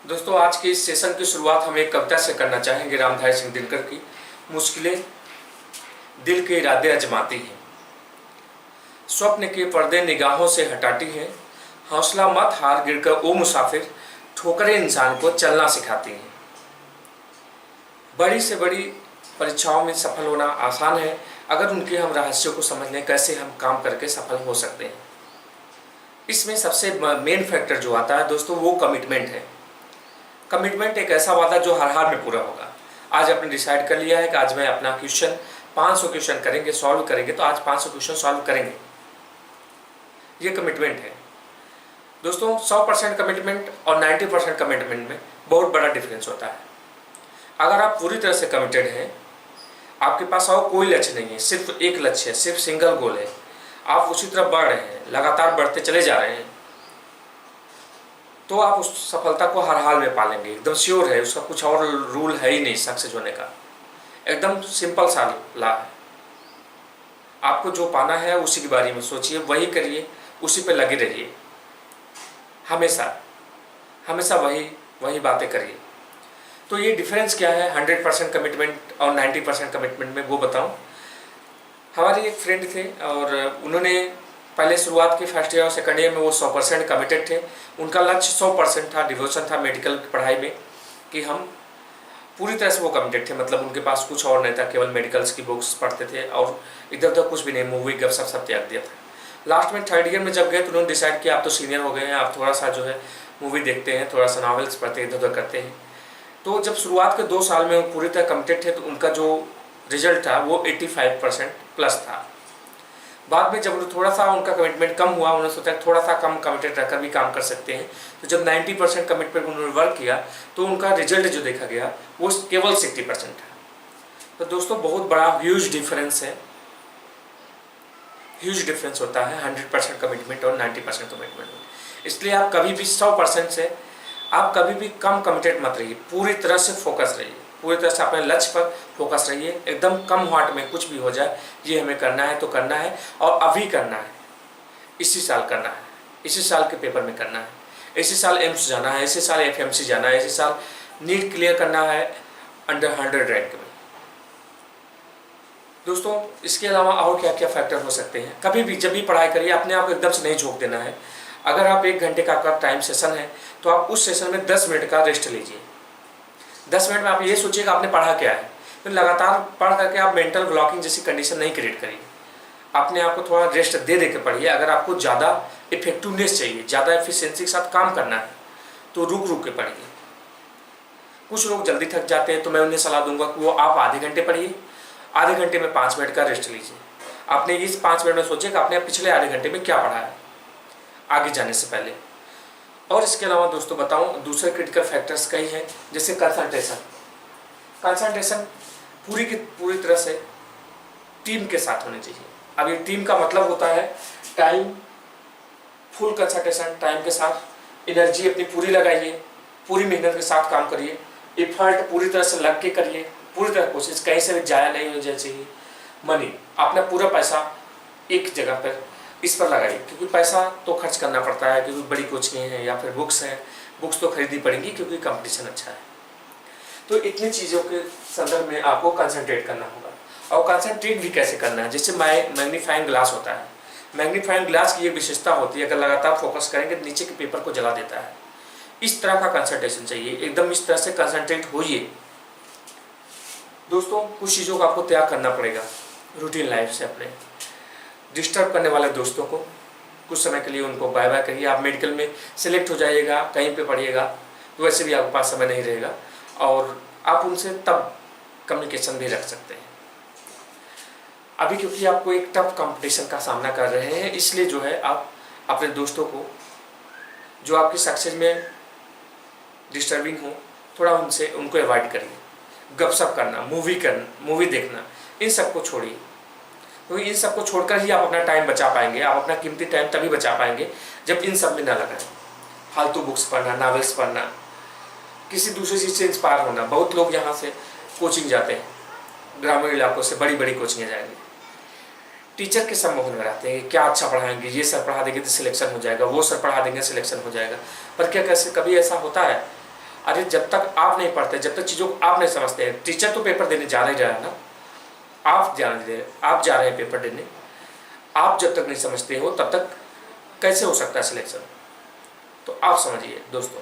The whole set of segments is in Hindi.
दोस्तों, आज के इस सेशन की शुरुआत हम एक कविता से करना चाहेंगे। रामधारी सिंह दिनकर की मुश्किलें दिल के इरादे अजमाती हैं, स्वप्न के पर्दे निगाहों से हटाती हैं। हौसला मत हार, गिरकर ओ मुसाफिर, ठोकरें इंसान को चलना सिखाती हैं। बड़ी से बड़ी परीक्षाओं में सफल होना आसान है अगर उनके हम रहस्यों को समझ लें, कैसे हम काम करके सफल हो सकते हैं। इसमें सबसे मेन फैक्टर जो आता है दोस्तों, वो कमिटमेंट है। कमिटमेंट एक ऐसा वादा जो हर हाल में पूरा होगा। आज आपने डिसाइड कर लिया है कि आज मैं अपना क्वेश्चन 500 क्वेश्चन करेंगे, सॉल्व करेंगे, तो आज 500 क्वेश्चन सॉल्व करेंगे। ये कमिटमेंट है दोस्तों। 100% कमिटमेंट और 90% कमिटमेंट में बहुत बड़ा डिफरेंस होता है। अगर आप पूरी तरह से कमिटेड हैं, आपके पास और कोई लक्ष्य नहीं है, सिर्फ एक लक्ष्य है, सिर्फ सिंगल गोल है, आप उसी तरफ बढ़ रहे हैं, लगातार बढ़ते चले जा रहे हैं, तो आप उस सफलता को हर हाल में पालेंगे। एकदम श्योर है, उसका कुछ और रूल है ही नहीं सक्सेस होने का। एकदम सिंपल सा ला है। आपको जो पाना है उसी के बारे में सोचिए, वही करिए, उसी पे लगे रहिए, हमेशा हमेशा वही बातें करिए। तो ये डिफरेंस क्या है 100% कमिटमेंट और 90% कमिटमेंट में, वो बताऊं। हमारे एक फ्रेंड थे और उन्होंने पहले शुरुआत की फर्स्ट ईयर और सेकंड ईयर में वो 100% कमिटेड थे। उनका लक्ष्य 100% था, डिवोशन था मेडिकल की पढ़ाई में, कि हम पूरी तरह से वो कमिटेड थे। मतलब उनके पास कुछ और नहीं था, केवल मेडिकल्स की बुक्स पढ़ते थे और इधर उधर कुछ भी नहीं, मूवी गपशप सब त्याग दिया था। लास्ट में थर्ड ईयर में जब गए तो उन्होंने डिसाइड किया आप तो सीनियर हो गए हैं, आप थोड़ा सा जो है मूवी देखते हैं, थोड़ा सा नॉवेल्स पढ़ते हैं, इधर उधर करते हैं। तो जब शुरुआत के 2 साल में वो पूरी तरह कमिटेड थे तो उनका जो रिजल्ट था वो 85% प्लस था। बाद में जब थोड़ा सा उनका कमिटमेंट कम हुआ, उन्होंने सोचा थोड़ा सा कम कमिटेड रहकर भी काम कर सकते हैं। तो जब 90% कमिटमेंट उन्होंने वर्क किया तो उनका रिजल्ट जो देखा गया वो केवल 60% था। तो दोस्तों बहुत बड़ा ह्यूज डिफरेंस है, ह्यूज डिफरेंस होता है 100% कमिटमेंट और 90% कमिटमेंट में। इसलिए आप कभी भी 100% से आप कभी भी कम कमिटेड मत रहिए, पूरी तरह से फोकस रहिए, पूरी तरह से अपने लक्ष्य पर फोकस रहिए। एकदम कम हार्ट में कुछ भी हो जाए, ये हमें करना है तो करना है, और अभी करना है, इसी साल करना है, इसी साल के पेपर में करना है, इसी साल एम्स जाना है, इसी साल एफएमसी जाना है, इसी साल नीट क्लियर करना है अंडर 100 रैंक में। दोस्तों इसके अलावा और क्या क्या फैक्टर हो सकते हैं। कभी भी जब भी पढ़ाई करिए अपने आप को एकदम से नहीं झोंक देना है। अगर आप 1 घंटे का आपका टाइम सेशन है तो आप उस सेशन में 10 मिनट का रेस्ट लीजिए। 10 मिनट में आप ये सोचिएगा आपने पढ़ा क्या है, फिर लगातार पढ़ करके आप मेंटल ब्लॉकिंग जैसी कंडीशन नहीं क्रिएट करिए। अपने आप को थोड़ा रेस्ट दे के पढ़िए। अगर आपको ज़्यादा इफेक्टिवनेस चाहिए, ज़्यादा एफिशिएंसी के साथ काम करना है तो रुक के पढ़िए। कुछ लोग जल्दी थक जाते हैं तो मैं उन्हें सलाह दूंगा कि वो आप आधे घंटे पढ़िए, आधे घंटे में 5 मिनट का रेस्ट लीजिए। आपने इस 5 मिनट में सोचिए कि आपने पिछले आधे घंटे में क्या पढ़ा है आगे जाने से पहले। और इसके अलावा दोस्तों बताऊं, दूसरे क्रिटिकल फैक्टर्स कई हैं, जैसे कंसंट्रेशन। कंसंट्रेशन पूरी की पूरी तरह से टीम के साथ होनी चाहिए। अब ये टीम का मतलब होता है टाइम, फुल कंसंट्रेशन, टाइम के साथ एनर्जी अपनी पूरी लगाइए, पूरी मेहनत के साथ काम करिए, एफर्ट पूरी तरह से लग के करिए, पूरी तरह कोशिश, कहीं से भी जाया नहीं हो जाए चाहिए। मनी, अपना पूरा पैसा एक जगह पर इस पर लगाइए, क्योंकि पैसा तो खर्च करना पड़ता है, क्योंकि बड़ी कोचिंग हैं या फिर बुक्स हैं, बुक्स तो खरीदनी पड़ेंगी क्योंकि कंपटीशन अच्छा है। तो इतनी चीज़ों के संदर्भ में आपको कंसंट्रेट करना होगा। और कंसंट्रेट भी कैसे करना है, जैसे मैग्नीफाइंग ग्लास होता है। मैग्नीफाइंग ग्लास की ये विशेषता होती है, अगर लगातार फोकस करेंगे तो नीचे के पेपर को जला देता है। इस तरह का कंसंट्रेशन चाहिए, एकदम इस तरह से कंसंट्रेट होइए। दोस्तों कुछ चीज़ों का आपको त्याग करना पड़ेगा रूटीन लाइफ से। अपने डिस्टर्ब करने वाले दोस्तों को कुछ समय के लिए उनको बाय बाय करिए। आप मेडिकल में सिलेक्ट हो जाइएगा, कहीं पे पढ़िएगा तो वैसे भी आपके पास समय नहीं रहेगा, और आप उनसे तब कम्युनिकेशन भी रख सकते हैं। अभी क्योंकि आपको एक टफ कंपटीशन का सामना कर रहे हैं, इसलिए जो है आप अपने दोस्तों को जो आपकी सक्सेस में डिस्टर्बिंग हो, थोड़ा उनको अवॉइड करिए। गपशप करना, मूवी देखना, इन सबको छोड़िए, क्योंकि इन सबको छोड़कर ही आप अपना टाइम बचा पाएंगे। आप अपना कीमती टाइम तभी बचा पाएंगे जब इन सब में ना लगाएं। फालतू बुक्स पढ़ना, नॉवेल्स पढ़ना, किसी दूसरी चीज़ से इंस्पायर होना। बहुत लोग यहाँ से कोचिंग जाते हैं, ग्रामीण इलाकों से बड़ी बड़ी कोचिंगें जाएंगे, टीचर के सम्मोहन में रहते हैं, क्या अच्छा पढ़ाएंगे, ये सर पढ़ा देंगे तो सिलेक्शन हो जाएगा, वो सर पढ़ा देंगे सिलेक्शन हो जाएगा। पर क्या कैसे कभी ऐसा होता है? अरे जब तक आप नहीं पढ़ते, जब तक चीज़ों को आप नहीं समझते हैं, टीचर तो पेपर देने जा रहा है ना, आप जा रहे हैं पेपर देने, आप जब तक नहीं समझते हो तब तक कैसे हो सकता है सिलेक्शन। तो आप समझिए दोस्तों,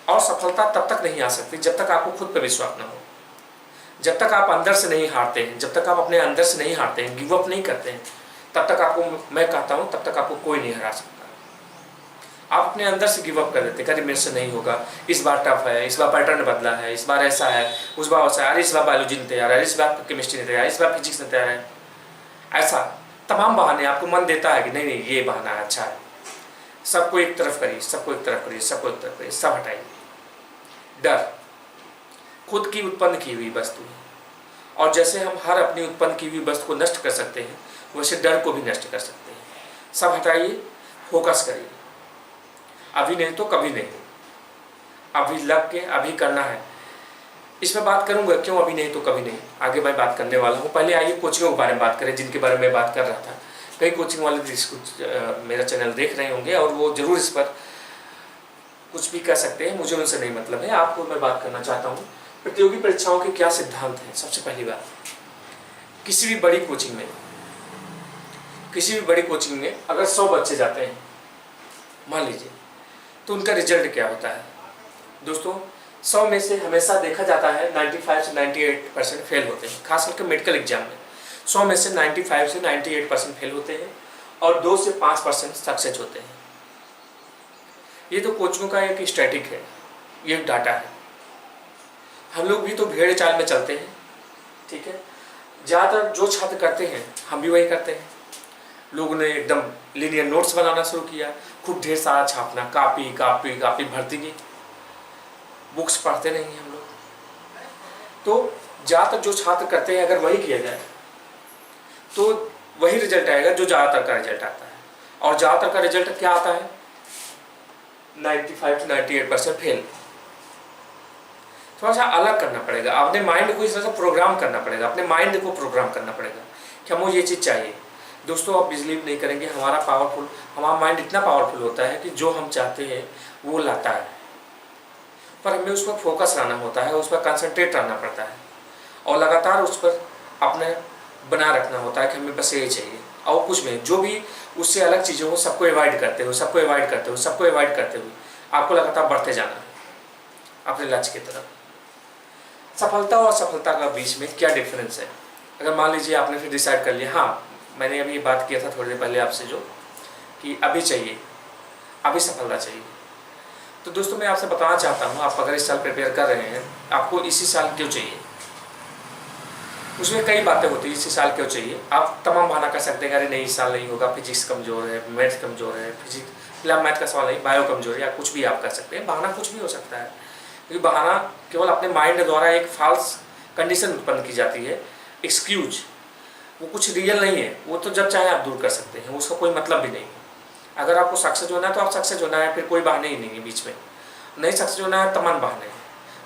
और सफलता तब तक नहीं आ सकती जब तक आपको खुद पर विश्वास ना हो, जब तक आप अंदर से नहीं हारते हैं, जब तक आप अपने अंदर से नहीं हारते हैं, गिव अप नहीं करते हैं, तब तक आपको, मैं कहता हूँ, तब तक आपको कोई नहीं हरा सकता। आप अपने अंदर से गिव अप कर देते, अरे मेरे से नहीं होगा, इस बार टफ है, इस बार पैटर्न बदला है, इस बार ऐसा है, उस बार वैसा है, अरे इस बार बायोलॉजी नहीं तैयार है, इस बार केमिस्ट्री नहीं तैयार, इस बार फिजिक्स नहीं तैयार है। ऐसा तमाम बहाने आपको मन देता है कि नहीं नहीं ये बहाना अच्छा है। सबको एक तरफ करिए, सबको एक तरफ करिए, सबको एक तरफ करिए, सब हटाइए। डर खुद की उत्पन्न की हुई वस्तु है, और जैसे हम हर अपनी उत्पन्न की हुई वस्तु को नष्ट कर सकते हैं, वैसे डर को भी नष्ट कर सकते हैं। सब हटाइए, फोकस करिए। अभी नहीं तो कभी नहीं, अभी लग के अभी करना है। इसमें बात करूंगा क्यों अभी नहीं तो कभी नहीं, आगे मैं बात करने वाला हूँ। पहले आइए कोचिंगों के बारे में बात करें, जिनके बारे में बात कर रहा था। कई कोचिंग वाले मेरा चैनल देख रहे होंगे और वो जरूर इस पर कुछ भी कह सकते हैं, मुझे उनसे नहीं मतलब है। आपको मैं बात करना चाहता हूँ प्रतियोगी परीक्षाओं के क्या सिद्धांत हैं। सबसे पहली बात, किसी भी बड़ी कोचिंग में अगर 100 बच्चे जाते हैं मान लीजिए, तो उनका रिजल्ट क्या होता है दोस्तों? 100 में से हमेशा देखा जाता है 95 से 98% फेल होते हैं, खास करके मेडिकल एग्जाम में 100 में से 95 से 98% फेल होते हैं और 2 से 5% सक्सेस होते हैं। ये तो कोचिंगों का एक स्टैटिक है, ये एक डाटा है। हम लोग भी तो भेड़ चाल में चलते हैं, ठीक है। ज़्यादातर जो छात्र करते हैं हम भी वही करते हैं। लोगों ने एकदम लीनियर नोट्स बनाना शुरू किया, खूब ढेर सारा छापना, कापी भरती की, बुक्स पढ़ते नहीं हैं हम लोग। तो ज़्यादातर जो छात्र करते हैं अगर वही किया जाए तो वही रिजल्ट आएगा जो ज़्यादातर का रिजल्ट आता है। और ज़्यादातर का रिजल्ट क्या आता है? 95 से 98% फेल। थोड़ा सा अलग करना पड़ेगा, अपने माइंड को इस तरह से प्रोग्राम करना पड़ेगा, अपने माइंड को प्रोग्राम करना पड़ेगा कि हमें ये चीज़ चाहिए। दोस्तों आप बिलीव नहीं करेंगे, हमारा माइंड इतना पावरफुल होता है कि जो हम चाहते हैं वो लाता है, पर हमें उस पर फोकस रहना होता है, उस पर कंसंट्रेट रहना पड़ता है और लगातार उस पर अपने बना रखना होता है कि हमें बस यही चाहिए। और कुछ में जो भी उससे अलग चीज़ों को सबको अवॉइड करते हुए आपको लगातार बढ़ते जाना है अपने लक्ष्य की तरफ। सफलता और असफलता का बीच में क्या डिफरेंस है? अगर मान लीजिए आपने फिर डिसाइड कर लिया, हाँ मैंने अभी बात किया था थोड़ी देर पहले आपसे जो कि अभी चाहिए, अभी सफलता चाहिए। तो दोस्तों मैं आपसे बताना चाहता हूँ, आप अगर इस साल प्रिपेयर कर रहे हैं, आपको इसी साल क्यों चाहिए? उसमें कई बातें होती हैं, इसी साल क्यों चाहिए। आप तमाम बहाना कर सकते हैं, अरे नहीं इस साल नहीं होगा, फिजिक्स कमज़ोर है, मैथ्स कमज़ोर है, फिलहाल मैथ का सवाल नहीं, बायो कमज़ोर है, या कुछ भी आप कर सकते हैं। बहाना कुछ भी हो सकता है, क्योंकि बहाना केवल अपने माइंड द्वारा एक फॉल्स कंडीशन उत्पन्न की जाती है, एक्सक्यूज। वो कुछ रियल नहीं है, वो तो जब चाहे आप दूर कर सकते हैं, उसका कोई मतलब भी नहीं है। अगर आपको सक्सेस होना है तो आप सक्सेस होना है, फिर कोई बहाने ही नहीं है बीच में। नहीं सक्सेस होना है तमाम बहाने हैं,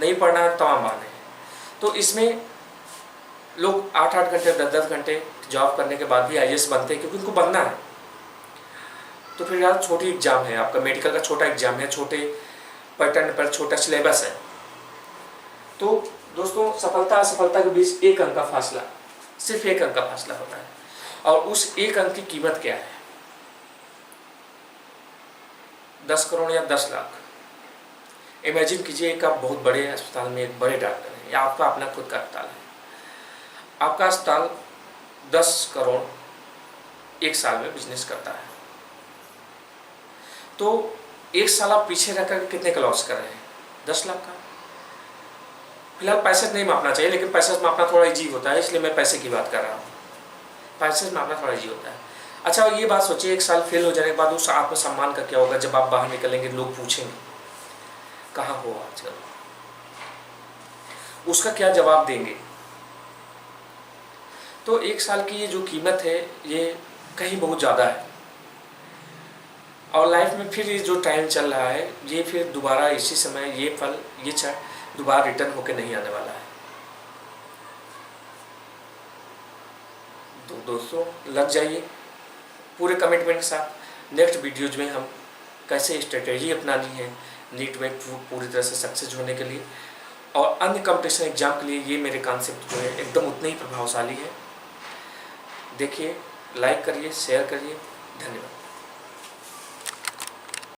नहीं पढ़ना है तमाम बहाने हैं। तो इसमें लोग 8-8 घंटे 10-10 घंटे जॉब करने के बाद भी IAS बनते हैं, क्योंकि उनको बनना है। तो फिर यार छोटी एग्जाम है, आपका मेडिकल का छोटा एग्जाम है, छोटे पैटर्न पर छोटा सिलेबस है। तो दोस्तों सफलता असफलता के बीच 1 अंक का फासला, सिर्फ 1 अंक का फासला होता है, और उस 1 अंक की कीमत क्या है? 10 करोड़ या 10 लाख। इमेजिन कीजिए एक आप बहुत बड़े अस्पताल में एक बड़े डॉक्टर हैं, या आपका अपना खुद का अस्पताल है, आपका अस्पताल 10 करोड़ 1 साल में बिजनेस करता है। तो 1 साल आप पीछे रहकर कितने का लॉस कर रहे हैं? 10 लाख का। फिलहाल पैसे नहीं मापना चाहिए, लेकिन पैसे मापना थोड़ा इजी होता है, इसलिए मैं पैसे की बात कर रहा हूँ। पैसे मापना थोड़ा इजी होता है। अच्छा ये बात सोचिए, 1 साल फेल हो जाने के बाद उस आत्मसम्मान का क्या होगा? जब आप बाहर निकलेंगे लोग पूछेंगे कहाँ हो आजकल, उसका क्या जवाब देंगे? तो 1 साल की ये जो कीमत है ये कहीं बहुत ज़्यादा है, और लाइफ में फिर ये जो टाइम चल रहा है ये फिर दोबारा इसी समय ये पल ये क्षण दोबारा रिटर्न होके नहीं आने वाला है। तो दोस्तों लग जाइए पूरे कमिटमेंट के साथ। नेक्स्ट वीडियोज में हम कैसे स्ट्रेटेजी अपनानी है, नीट में पूरी तरह से सक्सेस होने के लिए और अन्य कंपटीशन एग्जाम के लिए ये मेरे कॉन्सेप्ट जो है एकदम उतने ही प्रभावशाली है। देखिए, लाइक करिए, शेयर करिए। धन्यवाद।